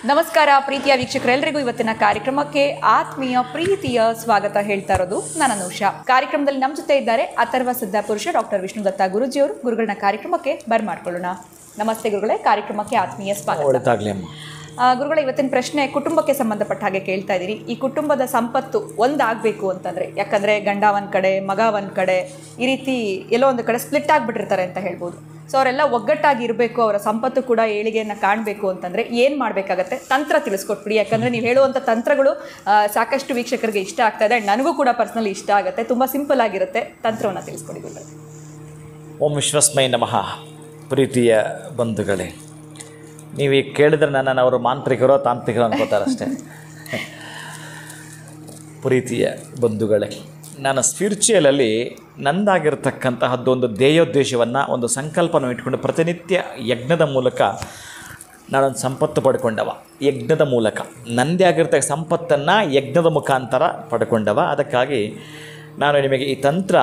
ನಮಸ್ಕಾರ ಪ್ರೀತಿಯ ವೀಕ್ಷಕರೆಲ್ಲರಿಗೂ ಇವತ್ತಿನ ಕಾರ್ಯಕ್ರಮಕ್ಕೆ ಆತ್ಮೀಯ ಪ್ರೀತಿಯ ಸ್ವಾಗತ ಹೇಳ್ತಾ ಇರೋದು ನಾನು ಅನುಷಾ. ಕಾರ್ಯಕ್ರಮದಲ್ಲಿ ನಮ್ಮ ಜೊತೆ ಇದ್ದಾರೆ ಅಥರ್ವ ಸಿದ್ಧಾಪುರುಷ ಡಾಕ್ಟರ್ ವಿಷ್ಣುದತ್ತ ಗುರುಜಿಯವರು. ಗುರುಗಳನ್ನ ಕಾರ್ಯಕ್ರಮಕ್ಕೆ ಬರ್ಮಾಡ್ಕೊಳ್ಳೋಣ. ನಮಸ್ತೆ ಗುರುಗಳೇ, ಕಾರ್ಯಕ್ರಮಕ್ಕೆ ಆತ್ಮೀಯ ಸ್ವಾಗತ. ಗುರುಗಳ ಇವತ್ತಿನ ಪ್ರಶ್ನೆ ಕುಟುಂಬಕ್ಕೆ ಸಂಬಂಧಪಟ್ಟ ಹಾಗೆ ಕೇಳ್ತಾ ಇದ್ದೀರಿ. ಈ ಕುಟುಂಬದ ಸಂಪತ್ತು ಒಂದಾಗಬೇಕು ಅಂತಂದರೆ, ಯಾಕಂದರೆ ಗಂಡ ಒಂದು ಕಡೆ ಮಗ ಒಂದು ಕಡೆ ಈ ರೀತಿ ಎಲ್ಲೋ ಒಂದು ಕಡೆ ಸ್ಪ್ಲಿಟ್ ಆಗಿಬಿಟ್ಟಿರ್ತಾರೆ ಅಂತ ಹೇಳ್ಬೋದು. ಸೊ ಅವರೆಲ್ಲ ಒಗ್ಗಟ್ಟಾಗಿ ಇರಬೇಕು, ಅವರ ಸಂಪತ್ತು ಕೂಡ ಏಳಿಗೆಯನ್ನು ಕಾಣಬೇಕು ಅಂತಂದರೆ ಏನು ಮಾಡಬೇಕಾಗತ್ತೆ? ತಂತ್ರ ತಿಳಿಸ್ಕೊಟ್ಬಿಡಿ. ಯಾಕಂದರೆ ನೀವು ಹೇಳುವಂಥ ತಂತ್ರಗಳು ಸಾಕಷ್ಟು ವೀಕ್ಷಕರಿಗೆ ಇಷ್ಟ ಆಗ್ತಾ ಇದೆ, ನನಗೂ ಕೂಡ ಪರ್ಸ್ನಲಿ ಇಷ್ಟ ಆಗುತ್ತೆ. ತುಂಬ ಸಿಂಪಲ್ ಆಗಿರುತ್ತೆ, ತಂತ್ರವನ್ನು ತಿಳಿಸ್ಕೊಡಿ ಗುರುಗಳೇ. ಓಂ ವಿಶ್ವಸ್ಮೈ ನಮಃ. ಪ್ರೀತಿಯ ಬಂಧುಗಳೇ, ನೀವು ಈಗ ಕೇಳಿದ್ರೆ ನನ್ನನ್ನು ಅವರು ಮಾಂತ್ರಿಕರೋ ತಾಂತ್ರಿಕರೋ ಅನ್ಕೋತಾರಷ್ಟೇ. ಪ್ರೀತಿಯ ಬಂಧುಗಳೇ, ನಾನು ಸ್ಪಿರಿಚುವಲಲ್ಲಿ ನಂದಾಗಿರ್ತಕ್ಕಂತಹದ್ದೊಂದು ಧ್ಯೇಯೋದ್ದೇಶವನ್ನು, ಒಂದು ಸಂಕಲ್ಪನ ಇಟ್ಕೊಂಡು ಪ್ರತಿನಿತ್ಯ ಯಜ್ಞದ ಮೂಲಕ ನಾನೊಂದು ಸಂಪತ್ತು ಪಡ್ಕೊಂಡವ. ಯಜ್ಞದ ಮೂಲಕ ನನ್ನದೇ ಆಗಿರ್ತಕ್ಕ ಸಂಪತ್ತನ್ನು ಯಜ್ಞದ ಮುಖಾಂತರ ಪಡ್ಕೊಂಡವ. ಅದಕ್ಕಾಗಿ ನಾನು ನಿಮಗೆ ಈ ತಂತ್ರ,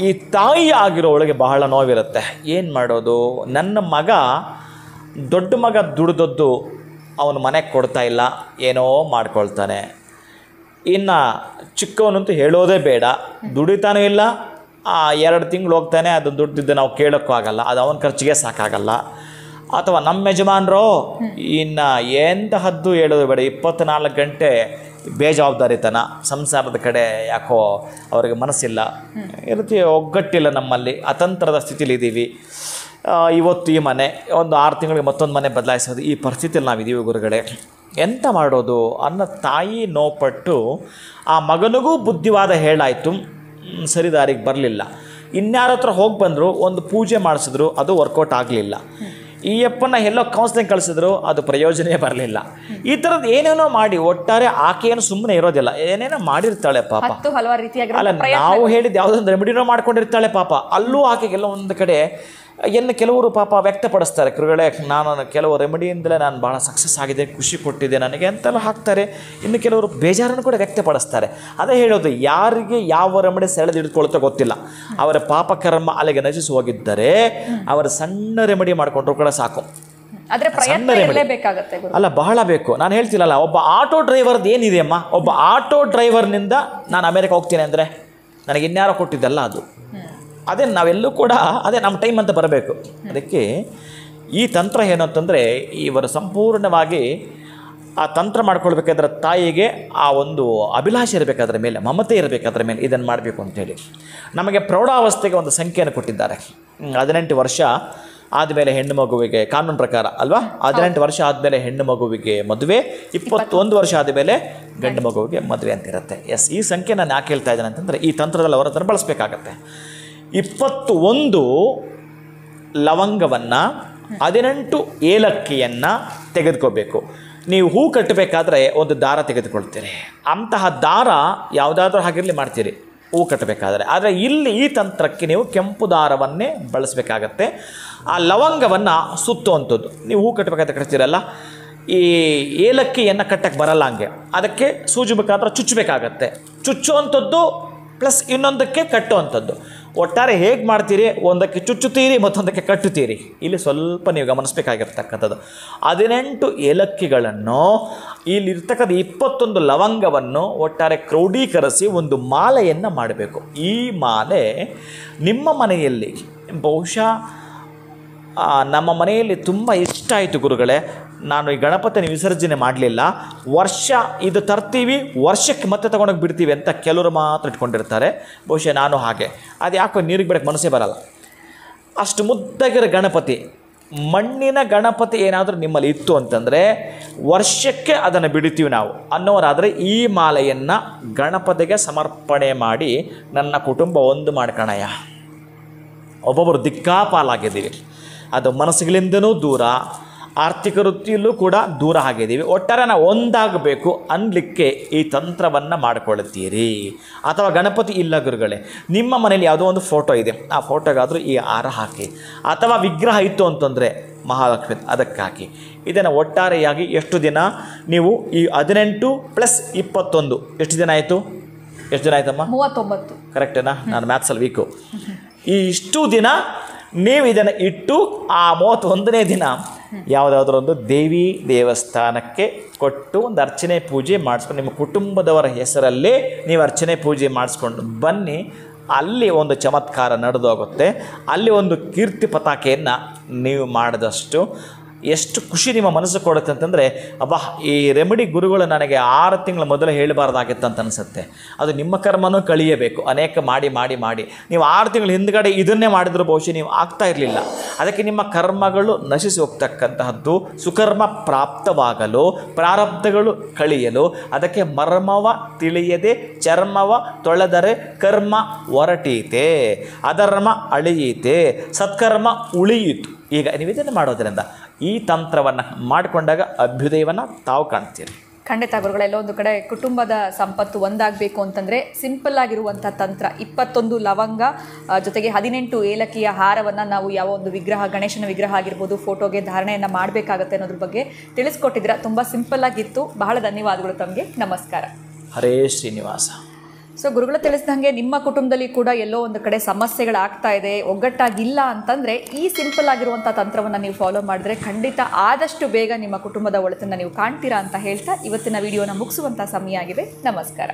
ಈ ತಾಯಿ ಆಗಿರೋ ಒಳಗೆ ಬಹಳ ನೋವಿರುತ್ತೆ. ಏನು ಮಾಡೋದು? ನನ್ನ ಮಗ, ದೊಡ್ಡ ಮಗ ದುಡ್ದದ್ದು ಅವನು ಮನೆಗೆ ಕೊಡ್ತಾ ಇಲ್ಲ, ಏನೋ ಮಾಡ್ಕೊಳ್ತಾನೆ. ಇನ್ನು ಚಿಕ್ಕವನಂತೂ ಹೇಳೋದೇ ಬೇಡ, ದುಡಿತಾನೂ ಇಲ್ಲ. 2 ತಿಂಗಳು ಹೋಗ್ತಾನೆ, ಅದು ದುಡ್ಡಿದ್ದು ನಾವು ಕೇಳೋಕ್ಕೂ ಆಗಲ್ಲ, ಅದು ಅವನ ಖರ್ಚಿಗೆ ಸಾಕಾಗಲ್ಲ. ಅಥವಾ ನಮ್ಮ ಯಜಮಾನರು ಇನ್ನು ಎಂತಹದ್ದು ಹೇಳೋದು ಬೇಡ, 24 ಗಂಟೆ ಬೇಜವಾಬ್ದಾರಿತನ, ಸಂಸಾರದ ಕಡೆ ಯಾಕೋ ಅವ್ರಿಗೆ ಮನಸ್ಸಿಲ್ಲ, ಈ ರೀತಿ ಒಗ್ಗಟ್ಟಿಲ್ಲ, ನಮ್ಮಲ್ಲಿ ಅತಂತ್ರದ ಸ್ಥಿತಿಲಿದ್ದೀವಿ. ಇವತ್ತು ಈ ಮನೆ, ಒಂದು 6 ತಿಂಗಳಿಗೆ ಮತ್ತೊಂದು ಮನೆ ಬದಲಾಯಿಸೋದು, ಈ ಪರಿಸ್ಥಿತಿಯಲ್ಲಿ ನಾವಿದ್ದೀವಿ ಗುರುಗಳೇ. ಎಂತ ಮಾಡೋದು ಅನ್ನೋ ತಾಯಿ ನೋಪಟ್ಟು ಆ ಮಗನಿಗೂ ಬುದ್ಧಿವಾದ ಹೇಳಾಯಿತು, ಸರಿದಾರಿಗೆ ಬರಲಿಲ್ಲ. ಇನ್ಯಾರ ಹತ್ರ ಹೋಗಿ ಬಂದರು, ಒಂದು ಪೂಜೆ ಮಾಡಿಸಿದ್ರು, ಅದು ವರ್ಕೌಟ್ ಆಗಲಿಲ್ಲ. ಈ ಅಪ್ಪನ ಎಲ್ಲೋ ಕೌನ್ಸಿಲಿಂಗ್ ಕಳಿಸಿದ್ರು, ಅದು ಪ್ರಯೋಜನೇ ಬರಲಿಲ್ಲ. ಈ ಥರದ್ದು ಏನೇನೋ ಮಾಡಿ ಒಟ್ಟಾರೆ ಆಕೆಯನ್ನು ಸುಮ್ಮನೆ ಇರೋದಿಲ್ಲ, ಏನೇನೋ ಮಾಡಿರ್ತಾಳೆ ಪಾಪ. ಅಲ್ಲ, ನಾವು ಹೇಳಿದ್ದು ಯಾವುದೊಂದು ರೆಮಿಡಿನೋ ಮಾಡ್ಕೊಂಡಿರ್ತಾಳೆ ಪಾಪ. ಅಲ್ಲೂ ಆಕೆಗೆಲ್ಲ ಒಂದು ಕಡೆ ಕೆಲವರು ಪಾಪ ವ್ಯಕ್ತಪಡಿಸ್ತಾರೆ, ಗುರುಗಳೇ ನಾನು ಕೆಲವು ರೆಮಿಡಿಯಿಂದಲೇ ನಾನು ಭಾಳ ಸಕ್ಸಸ್ ಆಗಿದೆ, ಖುಷಿ ಕೊಟ್ಟಿದೆ ನನಗೆ ಅಂತೆಲ್ಲ ಹಾಕ್ತಾರೆ. ಇನ್ನು ಕೆಲವರು ಬೇಜಾರನ್ನು ಕೂಡ ವ್ಯಕ್ತಪಡಿಸ್ತಾರೆ. ಅದೇ ಹೇಳೋದು, ಯಾರಿಗೆ ಯಾವ ರೆಮಿಡಿ ಸೆಳೆದು ಹಿಡ್ಕೊಳ್ತಾ ಗೊತ್ತಿಲ್ಲ. ಅವರ ಪಾಪಕರ್ಮ ಅಲ್ಲಿಗೆ ನಶಿಸಿ ಹೋಗಿದ್ದರೆ ಅವರ ಸಣ್ಣ ರೆಮಿಡಿ ಮಾಡಿಕೊಂಡ್ರು ಕೂಡ ಸಾಕು. ಅಲ್ಲ, ಬಹಳ ಬೇಕು. ನಾನು ಹೇಳ್ತಿಲ್ಲಲ್ಲ, ಒಬ್ಬ ಆಟೋ ಡ್ರೈವರ್ದು ಏನಿದೆ ಅಮ್ಮ, ಒಬ್ಬ ಆಟೋ ಡ್ರೈವರ್ನಿಂದ ನಾನು ಅಮೇರಿಕ ಹೋಗ್ತೀನಿ ಅಂದರೆ ನನಗೆ ಇನ್ಯಾರೋ ಕೊಟ್ಟಿದ್ದಲ್ಲ ಅದು. ಅದೇ ನಾವೆಲ್ಲೂ ಕೂಡ ಅದೇ ನಮ್ಮ ಟೈಮ್ ಅಂತ ಬರಬೇಕು. ಅದಕ್ಕೆ ಈ ತಂತ್ರ ಏನು ಅಂತಂದರೆ, ಇವರು ಸಂಪೂರ್ಣವಾಗಿ ಆ ತಂತ್ರ ಮಾಡ್ಕೊಳ್ಬೇಕಾದ್ರೆ ತಾಯಿಗೆ ಆ ಒಂದು ಅಭಿಲಾಷೆ ಇರಬೇಕು, ಅದರ ಮೇಲೆ ಮಮತೆ ಇರಬೇಕು, ಅದರ ಮೇಲೆ ಇದನ್ನು ಮಾಡಬೇಕು ಅಂಥೇಳಿ. ನಮಗೆ ಪ್ರೌಢಾವಸ್ಥೆಗೆ ಒಂದು ಸಂಖ್ಯೆಯನ್ನು ಕೊಟ್ಟಿದ್ದಾರೆ. 18 ವರ್ಷ ಆದಮೇಲೆ ಹೆಣ್ಣು ಮಗುವಿಗೆ, ಕಾನೂನು ಪ್ರಕಾರ ಅಲ್ವಾ, 18 ವರ್ಷ ಆದಮೇಲೆ ಹೆಣ್ಣು ಮಗುವಿಗೆ ಮದುವೆ, 21 ವರ್ಷ ಆದಮೇಲೆ ಗಂಡು ಮಗುವಿಗೆ ಮದುವೆ ಅಂತಿರುತ್ತೆ. ಎಸ್, ಈ ಸಂಖ್ಯೆ ನಾನು ಯಾಕೆ ಹೇಳ್ತಾ ಇದ್ದೇನೆ ಅಂತಂದರೆ, ಈ ತಂತ್ರದಲ್ಲಿ ಅವರ ಹತ್ರ ಬಳಸಬೇಕಾಗತ್ತೆ. 21 ಲವಂಗವನ್ನು, 18 ಏಲಕ್ಕಿಯನ್ನು ತೆಗೆದುಕೋಬೇಕು. ನೀವು ಹೂ ಕಟ್ಟಬೇಕಾದ್ರೆ ಒಂದು ದಾರ ತೆಗೆದುಕೊಳ್ತೀರಿ. ಅಂತಹ ದಾರ ಯಾವುದಾದ್ರೂ ಹಾಗಿರಲಿ ಮಾಡ್ತೀರಿ ಹೂ ಕಟ್ಟಬೇಕಾದ್ರೆ. ಆದರೆ ಇಲ್ಲಿ ಈ ತಂತ್ರಕ್ಕೆ ನೀವು ಕೆಂಪು ದಾರವನ್ನೇ ಬಳಸಬೇಕಾಗತ್ತೆ. ಆ ಲವಂಗವನ್ನು ಸುತ್ತುವಂಥದ್ದು. ನೀವು ಹೂ ಕಟ್ಟಬೇಕಾದ್ರೆ ಕಟ್ತೀರಲ್ಲ, ಈ ಏಲಕ್ಕಿಯನ್ನು ಕಟ್ಟಕ್ಕೆ ಬರಲ್ಲ, ಹಂಗೆ ಅದಕ್ಕೆ ಸೂಜಿ ಮುಖಾಂತರ ಚುಚ್ಚಬೇಕಾಗತ್ತೆ. ಚುಚ್ಚುವಂಥದ್ದು ಪ್ಲಸ್ ಇನ್ನೊಂದಕ್ಕೆ ಕಟ್ಟುವಂಥದ್ದು. ಒಟ್ಟಾರೆ ಹೇಗೆ ಮಾಡ್ತೀರಿ, ಒಂದಕ್ಕೆ ಚುಚ್ಚುತ್ತೀರಿ, ಮತ್ತೊಂದಕ್ಕೆ ಕಟ್ಟುತ್ತೀರಿ. ಇಲ್ಲಿ ಸ್ವಲ್ಪ ನೀವು ಗಮನಿಸಬೇಕಾಗಿರ್ತಕ್ಕಂಥದ್ದು, 18 ಏಲಕ್ಕಿಗಳನ್ನು, ಇಲ್ಲಿರ್ತಕ್ಕಂಥ 21 ಲವಂಗವನ್ನು ಒಟ್ಟಾರೆ ಕ್ರೋಢೀಕರಿಸಿ ಒಂದು ಮಾಲೆಯನ್ನು ಮಾಡಬೇಕು. ಈ ಮಾಲೆ ನಿಮ್ಮ ಮನೆಯಲ್ಲಿ, ಬಹುಶಃ ನಮ್ಮ ಮನೆಯಲ್ಲಿ ತುಂಬ ಇಷ್ಟ ಆಯಿತು ಗುರುಗಳೇ, ನಾನು ಈ ಗಣಪತಿನ ವಿಸರ್ಜನೆ ಮಾಡಲಿಲ್ಲ, ವರ್ಷ ಇದು ತರ್ತೀವಿ, ವರ್ಷಕ್ಕೆ ಮತ್ತೆ ತೊಗೊಂಡೋಗಿ ಬಿಡ್ತೀವಿ ಅಂತ ಕೆಲವರು ಮಾತ್ರ ಇಟ್ಕೊಂಡಿರ್ತಾರೆ. ಬಹುಶಃ ನಾನು ಹಾಗೆ. ಅದು ಯಾಕೋ ನೀರಿಗೆ ಬಿಡೋಕ್ಕೆ ಮನಸ್ಸೇ ಬರಲ್ಲ. ಅಷ್ಟು ಮುದ್ದಾಗಿರೋ ಗಣಪತಿ, ಮಣ್ಣಿನ ಗಣಪತಿ ಏನಾದರೂ ನಿಮ್ಮಲ್ಲಿ ಇತ್ತು ಅಂತಂದರೆ ವರ್ಷಕ್ಕೆ ಅದನ್ನು ಬಿಡ್ತೀವಿ ನಾವು ಅನ್ನೋರಾದರೆ ಈ ಮಾಲೆಯನ್ನು ಗಣಪತಿಗೆ ಸಮರ್ಪಣೆ ಮಾಡಿ ನನ್ನ ಕುಟುಂಬ ಒಂದು ಮಾಡ್ಕಣಯ್ಯ. ಒಬ್ಬೊಬ್ಬರು ದಿಕ್ಕಾಪಾಲಾಗಿದ್ದೀವಿ, ಅದು ಮನಸ್ಸುಗಳಿಂದನೂ ದೂರ, ಆರ್ಥಿಕ ವೃತ್ತಿಯಲ್ಲೂ ಕೂಡ ದೂರ ಆಗಿದ್ದೀವಿ. ಒಟ್ಟಾರೆ ನಾವು ಒಂದಾಗಬೇಕು ಅನ್ನಲಿಕ್ಕೆ ಈ ತಂತ್ರವನ್ನು ಮಾಡಿಕೊಳ್ಳುತ್ತೀರಿ. ಅಥವಾ ಗಣಪತಿ ಇಲ್ಲ ಗುರುಗಳೇ, ನಿಮ್ಮ ಮನೇಲಿ ಯಾವುದೋ ಒಂದು ಫೋಟೋ ಇದೆ, ಆ ಫೋಟೋಗಾದರೂ ಈ ಹಾರ ಹಾಕಿ. ಅಥವಾ ವಿಗ್ರಹ ಇತ್ತು ಅಂತಂದರೆ ಮಹಾಲಕ್ಷ್ಮಿ, ಅದಕ್ಕೆ ಹಾಕಿ. ಇದನ್ನು ಒಟ್ಟಾರೆಯಾಗಿ ಎಷ್ಟು ದಿನ ನೀವು ಈ 18 + 21 ಎಷ್ಟು ದಿನ ಆಯಿತು? ಎಷ್ಟು ದಿನ ಆಯ್ತಮ್ಮ? 39. ಕರೆಕ್ಟೇನಾ? ನಾನು ಮ್ಯಾಥ್ಸಲ್ಲಿ ವೀಕು. ಈ ಇಷ್ಟು ದಿನ ನೀವು ಇದನ್ನು ಇಟ್ಟು ಆ 31ನೇ ದಿನ ಯಾವುದಾದ್ರೂ ಒಂದು ದೇವಿ ದೇವಸ್ಥಾನಕ್ಕೆ ಕೊಟ್ಟು ಒಂದು ಅರ್ಚನೆ ಪೂಜೆ ಮಾಡಿಸ್ಕೊಂಡು ನಿಮ್ಮ ಕುಟುಂಬದವರ ಹೆಸರಲ್ಲೇ ನೀವು ಅರ್ಚನೆ ಪೂಜೆ ಮಾಡಿಸ್ಕೊಂಡು ಬನ್ನಿ. ಅಲ್ಲಿ ಒಂದು ಚಮತ್ಕಾರ ನಡೆದೋಗುತ್ತೆ. ಅಲ್ಲಿ ಒಂದು ಕೀರ್ತಿ ಪತಾಕೆಯನ್ನು ನೀವು ಮಾಡಿದಷ್ಟು ಎಷ್ಟು ಖುಷಿ ನಿಮ್ಮ ಮನಸ್ಸು ಕೊಡುತ್ತೆ ಅಂತಂದರೆ, ಅಬ್ಬಾ ಈ ರೆಮಿಡಿ ಗುರುಗಳು ನನಗೆ 6 ತಿಂಗಳ ಮೊದಲು ಹೇಳಬಾರ್ದಾಗಿತ್ತು ಅಂತ ಅನಿಸುತ್ತೆ. ಅದು ನಿಮ್ಮ ಕರ್ಮನೂ ಕಳಿಯಬೇಕು. ಅನೇಕ ಮಾಡಿ ಮಾಡಿ ಮಾಡಿ ನೀವು 6 ತಿಂಗಳ ಹಿಂದ್ಗಡೆ ಇದನ್ನೇ ಮಾಡಿದರೂ ಬಹುಶಃ ನೀವು ಆಗ್ತಾ ಇರಲಿಲ್ಲ. ಅದಕ್ಕೆ ನಿಮ್ಮ ಕರ್ಮಗಳು ನಶಿಸಿ ಹೋಗ್ತಕ್ಕಂತಹದ್ದು, ಸುಕರ್ಮ ಪ್ರಾಪ್ತವಾಗಲು, ಪ್ರಾರಬ್ಧಗಳು ಕಳಿಯಲು, ಅದಕ್ಕೆ ಮರ್ಮವ ತಿಳಿಯದೆ ಚರ್ಮವ ತೊಳೆದರೆ ಕರ್ಮ ಹೊರಟೀತೆ, ಅಧರ್ಮ ಅಳಿಯಿತೆ, ಸತ್ಕರ್ಮ ಉಳಿಯಿತು. ಈಗ ನೀವು ಇದನ್ನು ಮಾಡೋದರಿಂದ ಈ ತಂತ್ರವನ್ನು ಮಾಡಿಕೊಂಡಾಗ ಅಭ್ಯುದಯವನ್ನು ತಾವು ಕಾಣ್ತೀರಿ. ಖಂಡಿತ ಗುರುಗಳೆಲ್ಲ ಒಂದು ಕಡೆ ಕುಟುಂಬದ ಸಂಪತ್ತು ಒಂದಾಗಬೇಕು ಅಂತಂದರೆ ಸಿಂಪಲ್ ಆಗಿರುವಂಥ ತಂತ್ರ 21 ಲವಂಗ ಜೊತೆಗೆ 18 ಏಲಕ್ಕಿಯ ಹಾರವನ್ನು ನಾವು ಯಾವ ಒಂದು ವಿಗ್ರಹ, ಗಣೇಶನ ವಿಗ್ರಹ ಆಗಿರ್ಬೋದು, ಫೋಟೋಗೆ ಧಾರಣೆಯನ್ನು ಮಾಡಬೇಕಾಗತ್ತೆ ಅನ್ನೋದ್ರ ಬಗ್ಗೆ ತಿಳಿಸ್ಕೊಟ್ಟಿದ್ದೀರಾ. ತುಂಬ ಸಿಂಪಲ್ ಆಗಿತ್ತು. ಬಹಳ ಧನ್ಯವಾದಗಳು ತಮಗೆ. ನಮಸ್ಕಾರ. ಹರೇ ಶ್ರೀನಿವಾಸ. ಸೊ ಗುರುಗಳು ತಿಳಿಸಿದಂಗೆ ನಿಮ್ಮ ಕುಟುಂಬದಲ್ಲಿ ಕೂಡ ಎಲ್ಲೋ ಒಂದು ಕಡೆ ಸಮಸ್ಯೆಗಳಾಗ್ತಾ ಇದೆ, ಒಗ್ಗಟ್ಟಾಗಿಲ್ಲ ಅಂತಂದರೆ ಈ ಸಿಂಪಲ್ ಆಗಿರುವಂಥ ತಂತ್ರವನ್ನು ನೀವು ಫಾಲೋ ಮಾಡಿದ್ರೆ ಖಂಡಿತ ಆದಷ್ಟು ಬೇಗ ನಿಮ್ಮ ಕುಟುಂಬದ ಒಳಿತನ್ನು ನೀವು ಕಾಣ್ತೀರಾ ಅಂತ ಹೇಳ್ತಾ ಇವತ್ತಿನ ವಿಡಿಯೋನ ಮುಗಿಸುವಂಥ ಸಮಯ ಆಗಿದೆ. ನಮಸ್ಕಾರ.